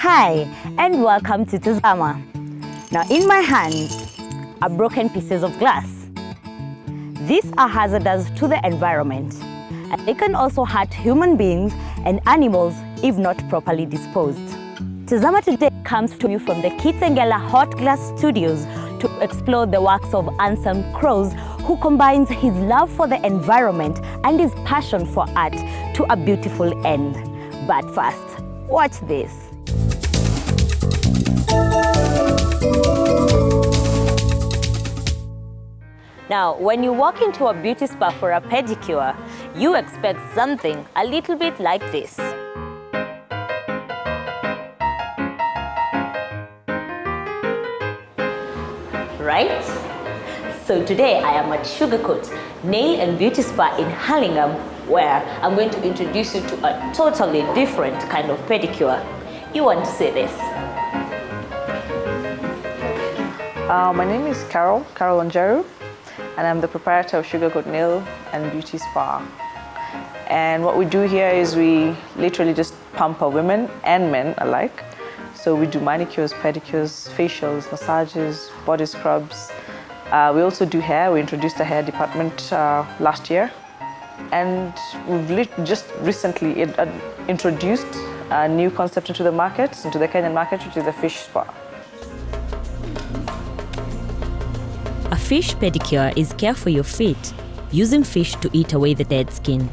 Hi, and welcome to Tazama. Now in my hands are broken pieces of glass. These are hazardous to the environment, and they can also hurt human beings and animals if not properly disposed. Tazama today comes to you from the Kitengela Hot Glass Studios to explore the works of Anselm Crows, who combines his love for the environment and his passion for art to a beautiful end. But first, watch this. Now, when you walk into a beauty spa for a pedicure, you expect something a little bit like this. Right? So today I am at Sugarcoat Nail and Beauty Spa in Hurlingham, where I'm going to introduce you to a totally different kind of pedicure. You want to see this? My name is Carol Onjeru, and I'm the proprietor of Sugarcoat Nail and Beauty Spa. And what we do here is we literally just pamper women and men alike. So we do manicures, pedicures, facials, massages, body scrubs. We also do hair. We introduced a hair department last year. And we've just recently introduced a new concept into the market, into the Kenyan market, which is the fish spa. A fish pedicure is care for your feet, using fish to eat away the dead skin.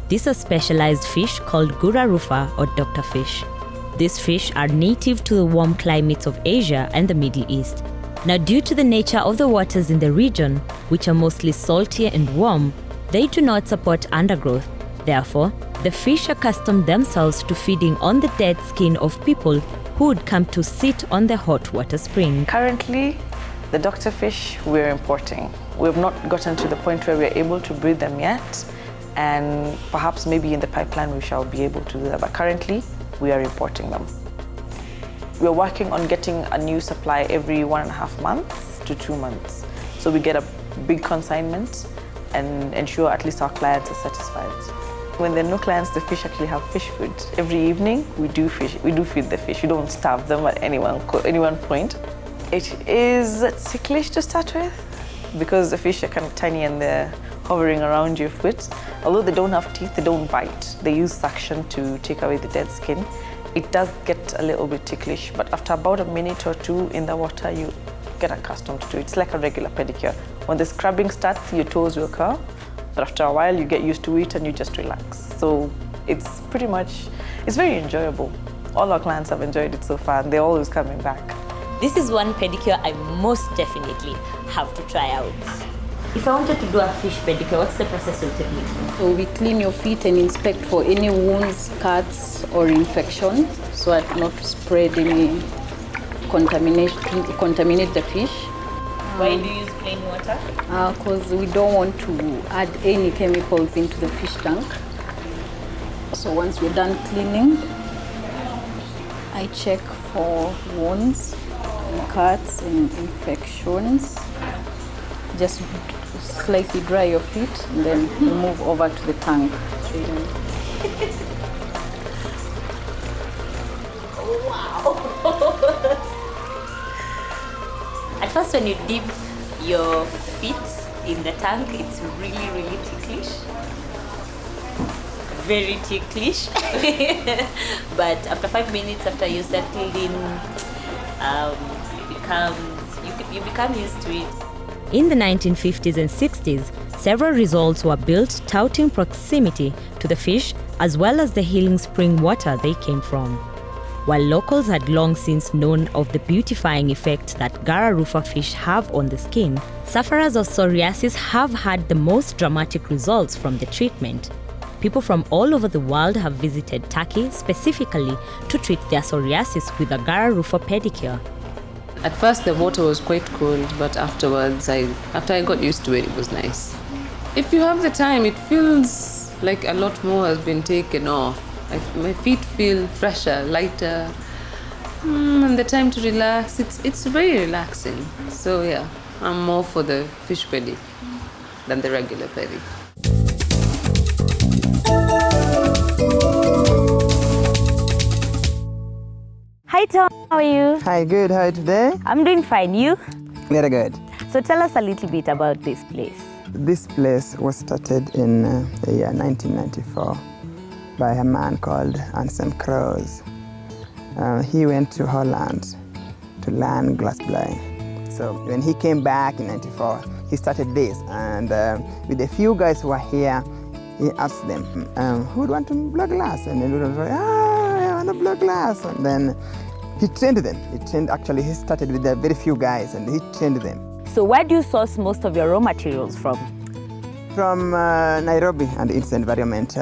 These are specialized fish called gurarufa or doctor fish. These fish are native to the warm climates of Asia and the Middle East. Now, due to the nature of the waters in the region, which are mostly salty and warm, they do not support undergrowth. Therefore, the fish accustom themselves to feeding on the dead skin of people who would come to sit on the hot water spring. Currently, the doctor fish we're importing. We've not gotten to the point where we're able to breed them yet, and perhaps maybe in the pipeline we shall be able to do that, but currently we are importing them. We're working on getting a new supply every 1.5 months to 2 months. So we get a big consignment and ensure at least our clients are satisfied. When there are no clients, the fish actually have fish food. Every evening we do feed the fish. We don't starve them at any one point. It is ticklish to start with because the fish are kind of tiny and they're hovering around your foot. Although they don't have teeth, they don't bite. They use suction to take away the dead skin. It does get a little bit ticklish, but after about a minute or two in the water, you get accustomed to it. It's like a regular pedicure. When the scrubbing starts, your toes will curl, but after a while, you get used to it and you just relax. So it's very enjoyable. All our clients have enjoyed it so far, and they're always coming back. This is one pedicure I most definitely have to try out. If I wanted to do a fish pedicure, what's the process you'll take me through? So we clean your feet and inspect for any wounds, cuts, or infection, so as not to spread any contaminate the fish. Why do you use plain water? Because we don't want to add any chemicals into the fish tank. So once we're done cleaning, I check for wounds, cuts, and infections. Just slightly dry your feet and then move over to the tank. Wow! At first, when you dip your feet in the tank, it's really, really ticklish. Very ticklish. But after 5 minutes, after you settle in, you become used to it. In the 1950s and 60s, several resorts were built touting proximity to the fish as well as the healing spring water they came from. While locals had long since known of the beautifying effect that gararufa fish have on the skin, sufferers of psoriasis have had the most dramatic results from the treatment. People from all over the world have visited Turkey specifically to treat their psoriasis with a gararufa pedicure. At first the water was quite cold, but afterwards, after I got used to it, it was nice. If you have the time, it feels like a lot more has been taken off. My feet feel fresher, lighter, and the time to relax, it's very relaxing. So yeah, I'm more for the fish pedi than the regular pedi. Hi Tom, how are you? Hi, good. How are you today? I'm doing fine. You? Very good. So tell us a little bit about this place. This place was started in the year 1994 by a man called Anselm Crows. He went to Holland to learn glassblowing. So when he came back in 94, he started this, and with a few guys who were here, he asked them, who would want to blow glass? And then everyone was like, I want to blow glass. And then he trained them. He started with a very few guys, and he trained them. So where do you source most of your raw materials from? From Nairobi and its environment,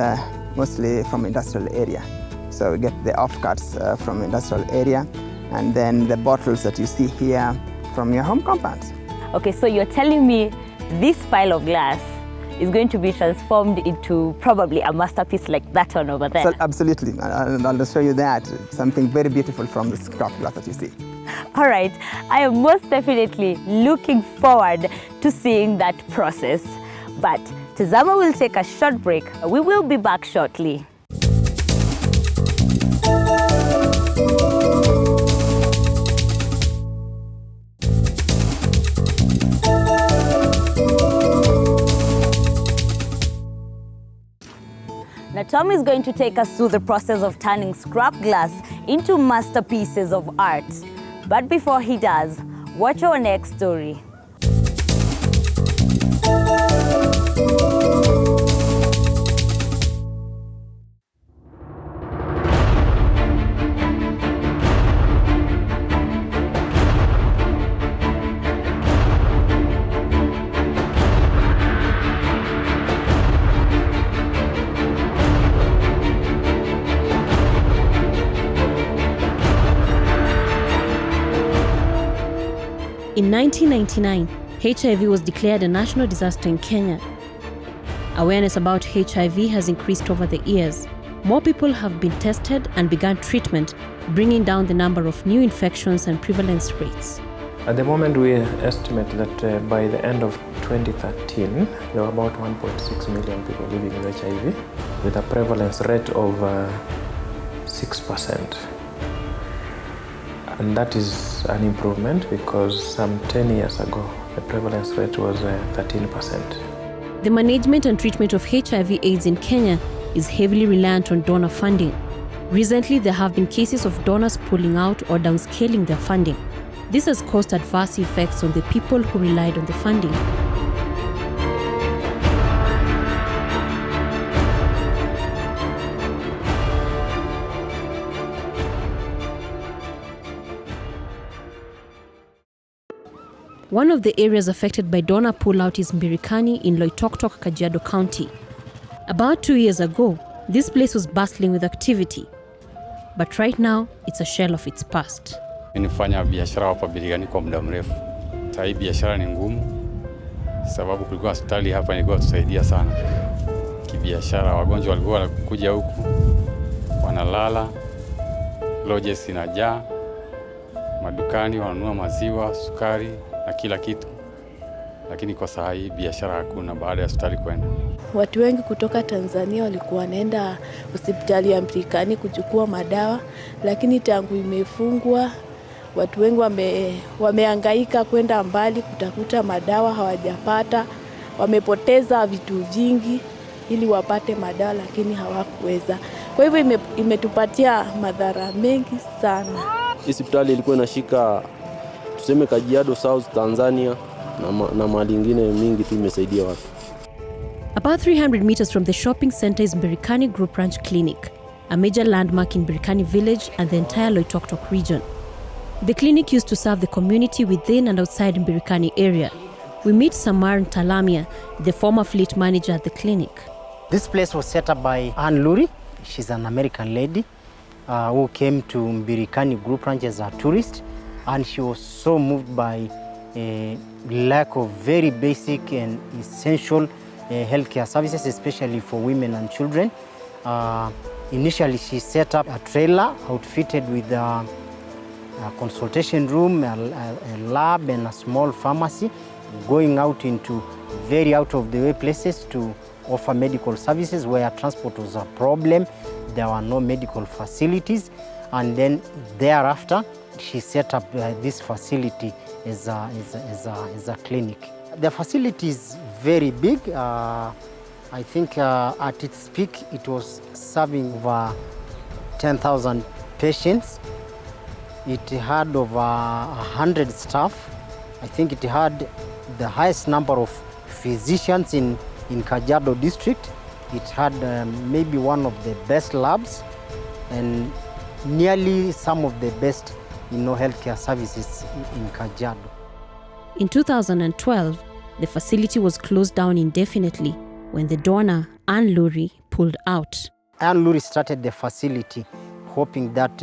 mostly from industrial area. So we get the offcuts from industrial area, and then the bottles that you see here from your home compounds. Okay, so you're telling me this pile of glass is going to be transformed into probably a masterpiece like that one over there? So, absolutely, I'll show you that. Something very beautiful from the scrap glass that you see. All right, I am most definitely looking forward to seeing that process. But Tazama will take a short break. We will be back shortly. Now Tom is going to take us through the process of turning scrap glass into masterpieces of art. But before he does, watch our next story. In 1999, HIV was declared a national disaster in Kenya. Awareness about HIV has increased over the years. More people have been tested and begun treatment, bringing down the number of new infections and prevalence rates. At the moment, we estimate that by the end of 2013, there were about 1.6 million people living with HIV, with a prevalence rate of 6%. And that is an improvement because some 10 years ago, the prevalence rate was 13%. The management and treatment of HIV/AIDS in Kenya is heavily reliant on donor funding. Recently, there have been cases of donors pulling out or downscaling their funding. This has caused adverse effects on the people who relied on the funding. One of the areas affected by donor pullout is Mbirikani in Loitoktok, Kajiado County. About 2 years ago, this place was bustling with activity. But right now, it's a shell of its past. Nilifanya biashara hapa Mbirikani kwa muda mrefu. Sasa hii biashara ni ngumu sababu kulikuwa hospitali hapa ilikuwa tusaidia sana. Kibiashara wagonjwa walikuwa wanakuja huku wanalala, lodges inajaa, madukani wananunua maziwa, sukari na kila kitu. Lakini kwa sasa hii biashara hakuna baada ya hospitali kwenda. Watu wengi kutoka Tanzania walikuwa wanaenda hospitali ya Mbirikani kuchukua madawa, lakini tangu imefungwa watu wengi wamehangaika kwenda mbali kutafuta madawa, hawajapata. Wamepoteza vitu vingi ili wapate madawa, lakini hawakuweza. Kwa hivyo imetupatia madhara mengi sana. Hospitali ilikuwa inashika tuseme Kajiado South Tanzania na mali ingine mingi tu imesaidia watu. About 300 meters from the shopping center is Mbirikani Group Ranch Clinic, a major landmark in Mbirikani village and the entire Loitoktok region. The clinic used to serve the community within and outside Mbirikani area. We meet Samar Ntalamia, the former fleet manager at the clinic. This place was set up by Ann Lurie. She's an American lady who came to Mbirikani Group Ranch as a tourist, and she was so moved by a lack of very basic and essential healthcare services, especially for women and children. Initially, she set up a trailer outfitted with a consultation room, a lab, and a small pharmacy, going out into very out-of-the-way places to offer medical services where transport was a problem. There were no medical facilities, and then thereafter she set up this facility as a clinic. The facility is very big. I think at its peak it was serving over 10,000 patients. It had over 100 staff. I think it had the highest number of physicians in Kajiado district. It had maybe one of the best labs and nearly some of the best healthcare services in Kajiado. In 2012, the facility was closed down indefinitely when the donor, Ann Lurie, pulled out. Ann Lurie started the facility hoping that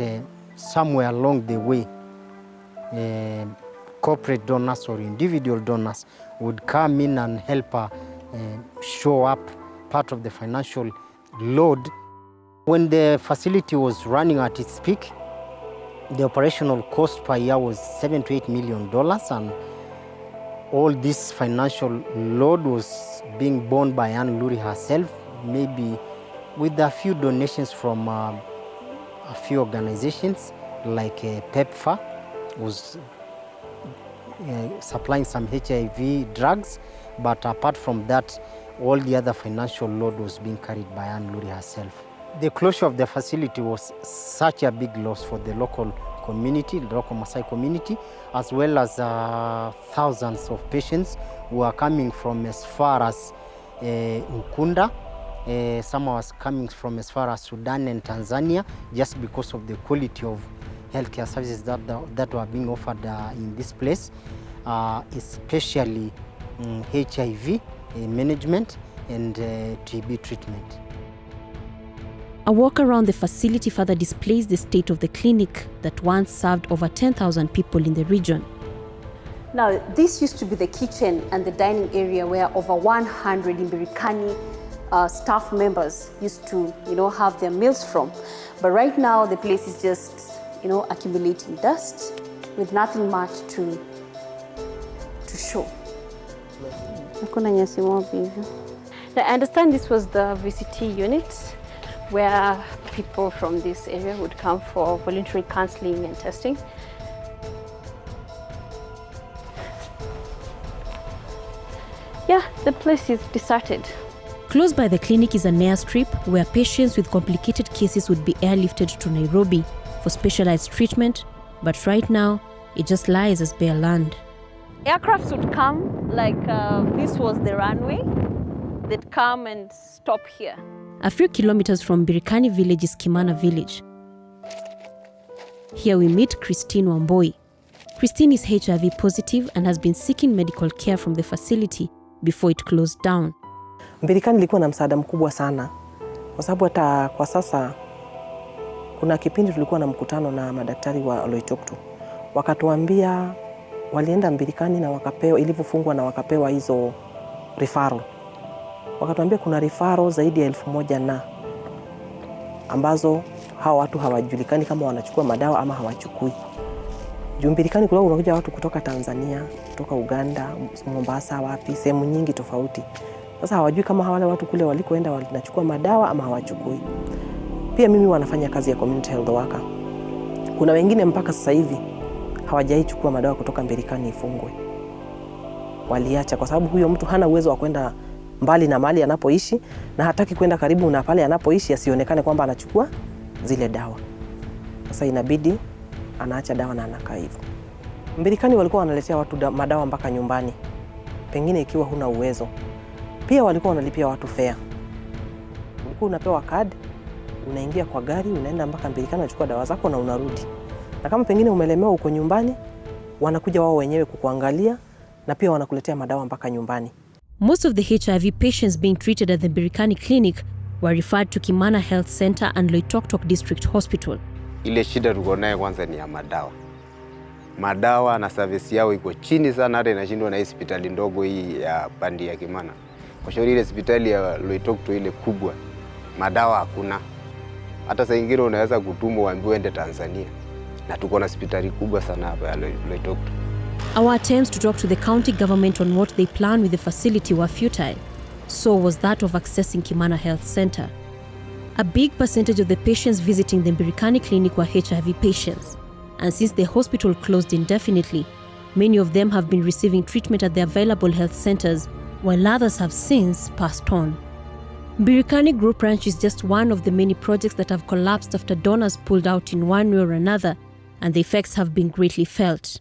somewhere along the way, corporate donors or individual donors would come in and help her show up part of the financial load. When the facility was running at its peak, the operational cost per year was $7 to $8 million, and all this financial load was being borne by Ann Lurie herself, maybe with a few donations from a few organizations like PEPFAR was supplying some HIV drugs, but apart from that, all the other financial load was being carried by Ann Lurie herself. The closure of the facility was such a big loss for the local community, the local Maasai community, as well as thousands of patients who are coming from as far as Ukunda. Some was coming from as far as Sudan and Tanzania, just because of the quality of healthcare services that were being offered in this place, especially HIV management and TB treatment. A walk around the facility further displays the state of the clinic that once served over 10,000 people in the region. Now, this used to be the kitchen and the dining area where over 100 Imbirikani staff members used to, have their meals from. But right now, the place is just, accumulating dust with nothing much to show. Now, I understand this was the VCT unit where people from this area would come for voluntary counseling and testing. Yeah, the place is deserted. Close by the clinic is an airstrip where patients with complicated cases would be airlifted to Nairobi for specialized treatment, but right now, it just lies as bare land. Aircrafts would come, like this was the runway. They'd come and stop here. A few kilometers from Birikani village is Kimana village. Here we meet Christine Wamboi. Christine is HIV positive and has been seeking medical care from the facility before it closed down. Birikani ilikuwa na msaada mkubwa sana, kwa sababu hata kwa sasa kuna kipindi tulikuwa na mkutano na madaktari wa Loitoktok. Wakatuambia walienda Birikani na wakapewa, ilivyofungwa na wakapewa hizo referral. Wakatuambia kuna referral zaidi ya 1,000 na ambazo hawa watu hawajulikani kama wanachukua madawa ama hawachukui. Birikani kulikuwa unakuja watu kutoka Tanzania, kutoka Uganda, Mombasa, wapi, sehemu nyingi tofauti. Sasa hawajui kama wale watu kule walikoenda wanachukua madawa ama hawachukui. Pia mimi wanafanya kazi ya community health worker. Kuna wengine mpaka sasa hivi hawajaichukua madawa kutoka Birikani ifungwe. Waliacha kwa sababu huyo mtu hana uwezo wa kwenda mbali na mahali anapoishi na hataki kwenda karibu na pale anapoishi asionekane kwamba anachukua zile dawa. Sasa inabidi anaacha dawa na anakaa hivyo. Birikani walikuwa wanaletea watu madawa mpaka nyumbani, pengine ikiwa huna uwezo. Pia walikuwa wanalipia watu fare. Ulikuwa unapewa card, unaingia kwa gari, unaenda mpaka Birikani unachukua dawa zako na unarudi. Na kama pengine umelemewa uko nyumbani, wanakuja wao wenyewe kukuangalia na pia wanakuletea madawa mpaka nyumbani. Most of the HIV patients being treated at the Birikani clinic were referred to Kimana Health Center and Loitoktok District Hospital. Ile shida tuko nayo kwanza ni ya madawa. Madawa na service yao iko chini sana, hata inashindwa na hospitali ndogo hii ya pandi ya Kimana. Kwa shauri ile hospitali ya Loitoktok ile kubwa, madawa hakuna. Hata saa nyingine unaweza kutumwa uambiwe uende Tanzania. Na tuko na hospitali kubwa sana hapa ya Loitoktok. Our attempts to talk to the county government on what they plan with the facility were futile. So was that of accessing Kimana Health Center. A big percentage of the patients visiting the Mbirikani clinic were HIV patients, and since the hospital closed indefinitely, many of them have been receiving treatment at the available health centers, while others have since passed on. Mbirikani Group Ranch is just one of the many projects that have collapsed after donors pulled out in one way or another, and the effects have been greatly felt.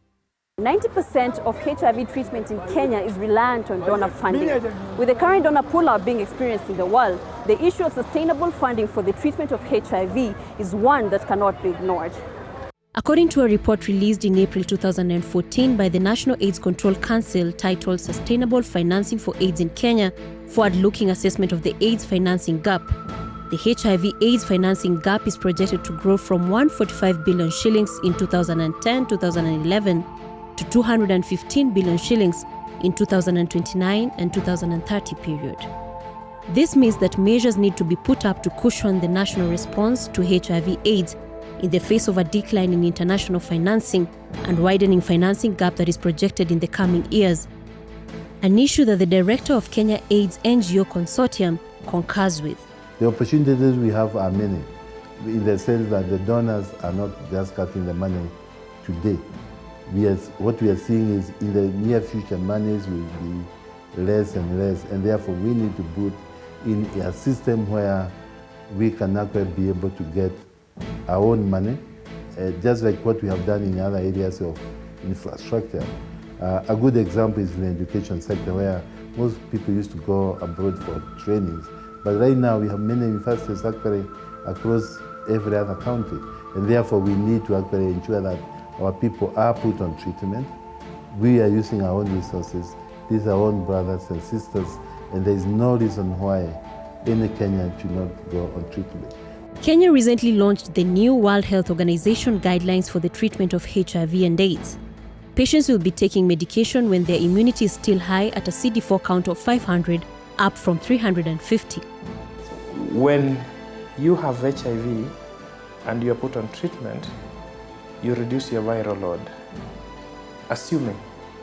90% of HIV treatment in Kenya is reliant on donor funding. With the current donor pullout being experienced in the world, the issue of sustainable funding for the treatment of HIV is one that cannot be ignored. According to a report released in April 2014 by the National AIDS Control Council titled Sustainable Financing for AIDS in Kenya, Forward-Looking Assessment of the AIDS Financing Gap, the HIV/AIDS financing gap is projected to grow from 145 billion shillings in 2010-2011 to 215 billion shillings in 2029 and 2030 period. This means that measures need to be put up to cushion the national response to HIV/AIDS in the face of a decline in international financing and widening financing gap that is projected in the coming years, an issue that the director of Kenya AIDS NGO Consortium concurs with. The opportunities we have are many, in the sense that the donors are not just cutting the money today. What we are seeing is in the near future, monies will be less and less, and therefore we need to put in a system where we can actually be able to get our own money, just like what we have done in other areas of infrastructure. A good example is in the education sector, where most people used to go abroad for trainings, but right now we have many universities actually across every other country, and therefore we need to actually ensure that our people are put on treatment. We are using our own resources. These are our own brothers and sisters, and there is no reason why any Kenyan should not go on treatment. Kenya recently launched the new World Health Organization guidelines for the treatment of HIV and AIDS. Patients will be taking medication when their immunity is still high at a CD4 count of 500, up from 350. When you have HIV and you are put on treatment, you reduce your viral load, assuming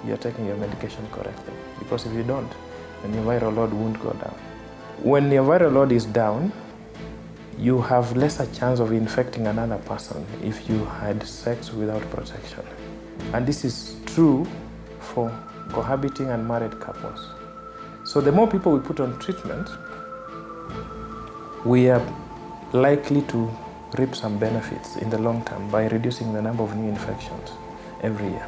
you are taking your medication correctly. Because if you don't, then your viral load won't go down. When your viral load is down, you have lesser chance of infecting another person if you had sex without protection. And this is true for cohabiting and married couples. So the more people we put on treatment, we are likely to reap some benefits in the long term by reducing the number of new infections every year.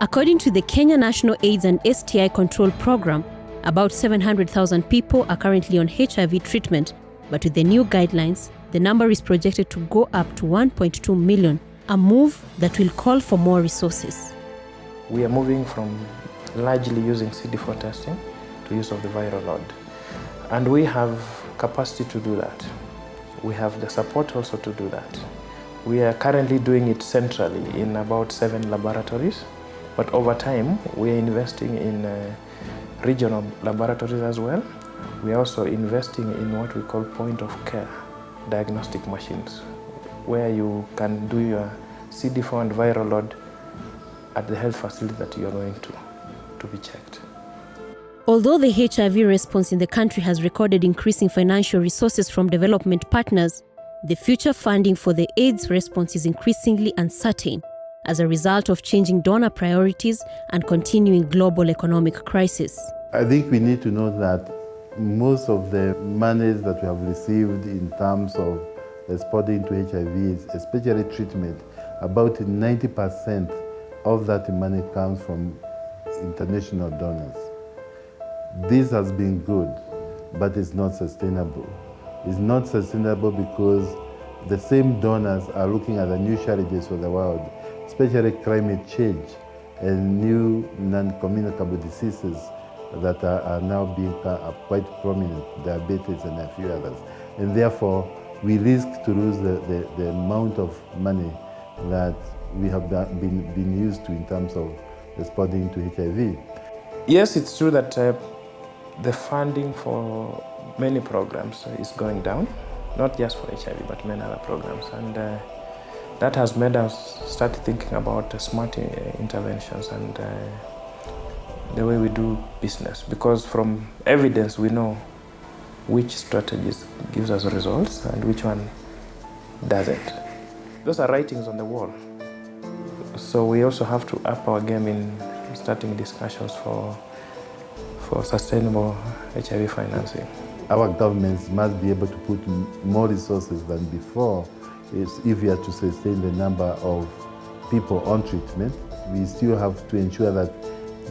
According to the Kenya National AIDS and STI Control Program, about 700,000 people are currently on HIV treatment, but with the new guidelines, the number is projected to go up to 1.2 million, a move that will call for more resources. We are moving from largely using CD4 testing to use of the viral load. And we have capacity to do that. We have the support also to do that. We are currently doing it centrally in about 7 laboratories, but over time we are investing in regional laboratories as well. We are also investing in what we call point of care diagnostic machines, where you can do your CD4 and viral load at the health facility that you are going to be checked. Although the HIV response in the country has recorded increasing financial resources from development partners, the future funding for the AIDS response is increasingly uncertain as a result of changing donor priorities and continuing global economic crisis. I think we need to know that most of the monies that we have received in terms of responding to HIV, especially treatment, about 90% of that money comes from international donors. This has been good, but it's not sustainable. It's not sustainable because the same donors are looking at the new challenges for the world, especially climate change and new non-communicable diseases that are now being quite prominent, diabetes and a few others. And therefore, we risk to lose the amount of money that we have been used to in terms of responding to HIV. Yes, it's true that the funding for many programs is going down, not just for HIV, but many other programs. And that has made us start thinking about smart interventions and the way we do business. Because from evidence, we know which strategies gives us results and which one doesn't. Those are writings on the wall. So we also have to up our game in starting discussions for sustainable HIV financing. Our governments must be able to put more resources than before. It's easier to sustain the number of people on treatment. We still have to ensure that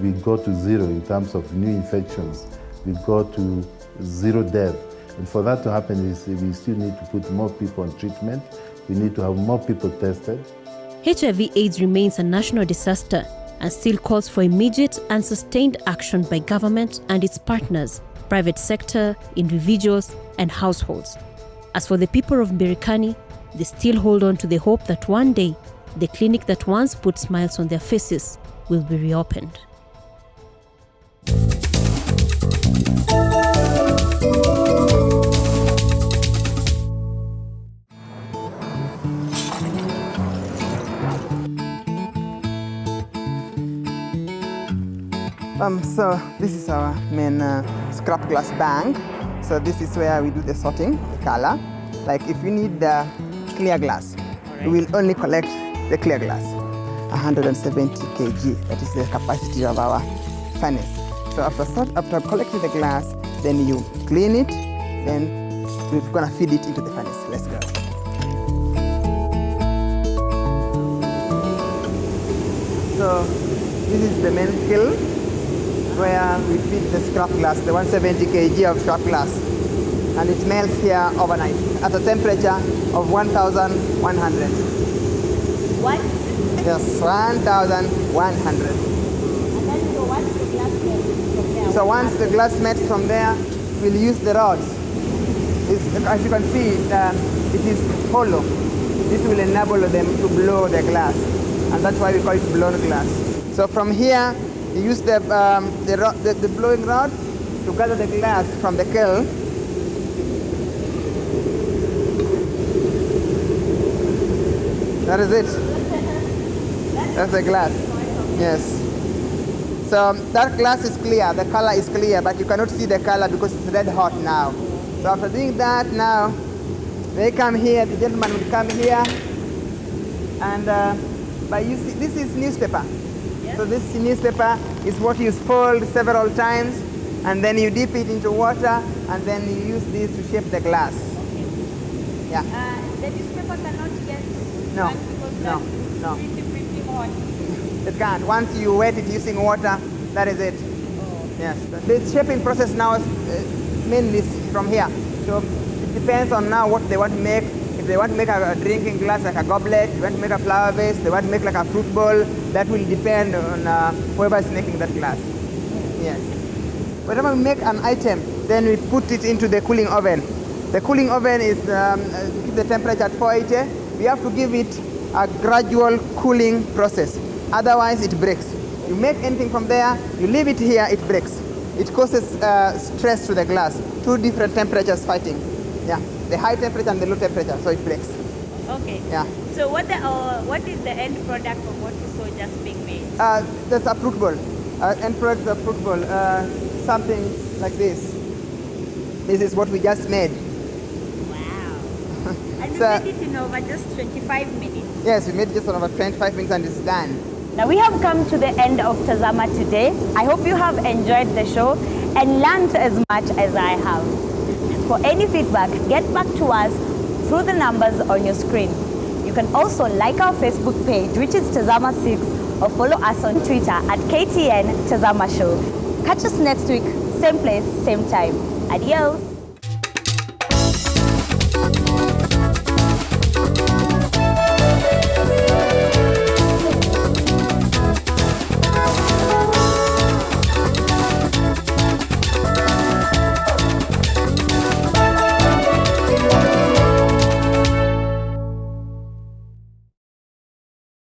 we go to zero in terms of new infections. We go to zero death. And for that to happen, we still need to put more people on treatment. We need to have more people tested. HIV/AIDS remains a national disaster and still calls for immediate and sustained action by government and its partners, private sector, individuals, and households. As for the people of Mbirikani, they still hold on to the hope that one day, the clinic that once put smiles on their faces will be reopened. So this is our main scrap glass bank. So this is where we do the sorting, the color. Like if you need the clear glass, we will only collect the clear glass, 170 kg. That is the capacity of our furnace. So after collecting the glass, then you clean it, then we're gonna feed it into the furnace. Let's go. So this is the main kiln where we feed the scrap glass, the 170 kg of scrap glass. And it melts here overnight at a temperature of 1,100. What? Yes, 1,100. So once the glass melts from there, we'll use the rods. As you can see, it is hollow. This will enable them to blow the glass, and that's why we call it blown glass. So from here, you use the blowing rod to gather the glass from the kiln. That is it. That's the glass. Yes. So that glass is clear, the color is clear, but you cannot see the color because it's red hot now. So after doing that now, they come here, the gentleman will come here, and this is newspaper. Yes. So this newspaper is what you fold several times, and then you dip it into water, and then you use this to shape the glass. Okay. Yeah. The newspaper cannot get no, because no. Pretty hot. It can't. Once you wet it using water, that is it. Oh. Yes. The shaping process now is mainly from here. So it depends on now what they want to make. If they want to make a drinking glass like a goblet, they want to make a flower vase, they want to make like a fruit bowl, that will depend on whoever is making that glass. Yes. Whenever we make an item, then we put it into the cooling oven. The cooling oven is keep the temperature at 480. We have to give it a gradual cooling process. Otherwise, it breaks. You make anything from there, you leave it here, it breaks. It causes stress to the glass. Two different temperatures fighting. Yeah, the high temperature and the low temperature, so it breaks. Okay. Yeah. So what is the end product of what you saw just being made? That's a fruit bowl. End product is a fruit bowl. Something like this. This is what we just made. Wow. And you So- made it in over just 25 minutes. Yes, we made just over 25 minutes and it's done. Now we have come to the end of Tazama today. I hope you have enjoyed the show and learned as much as I have. For any feedback, get back to us through the numbers on your screen. You can also like our Facebook page, which is Tazama 6, or follow us on Twitter at KTN Tazama Show. Catch us next week, same place, same time. Adios.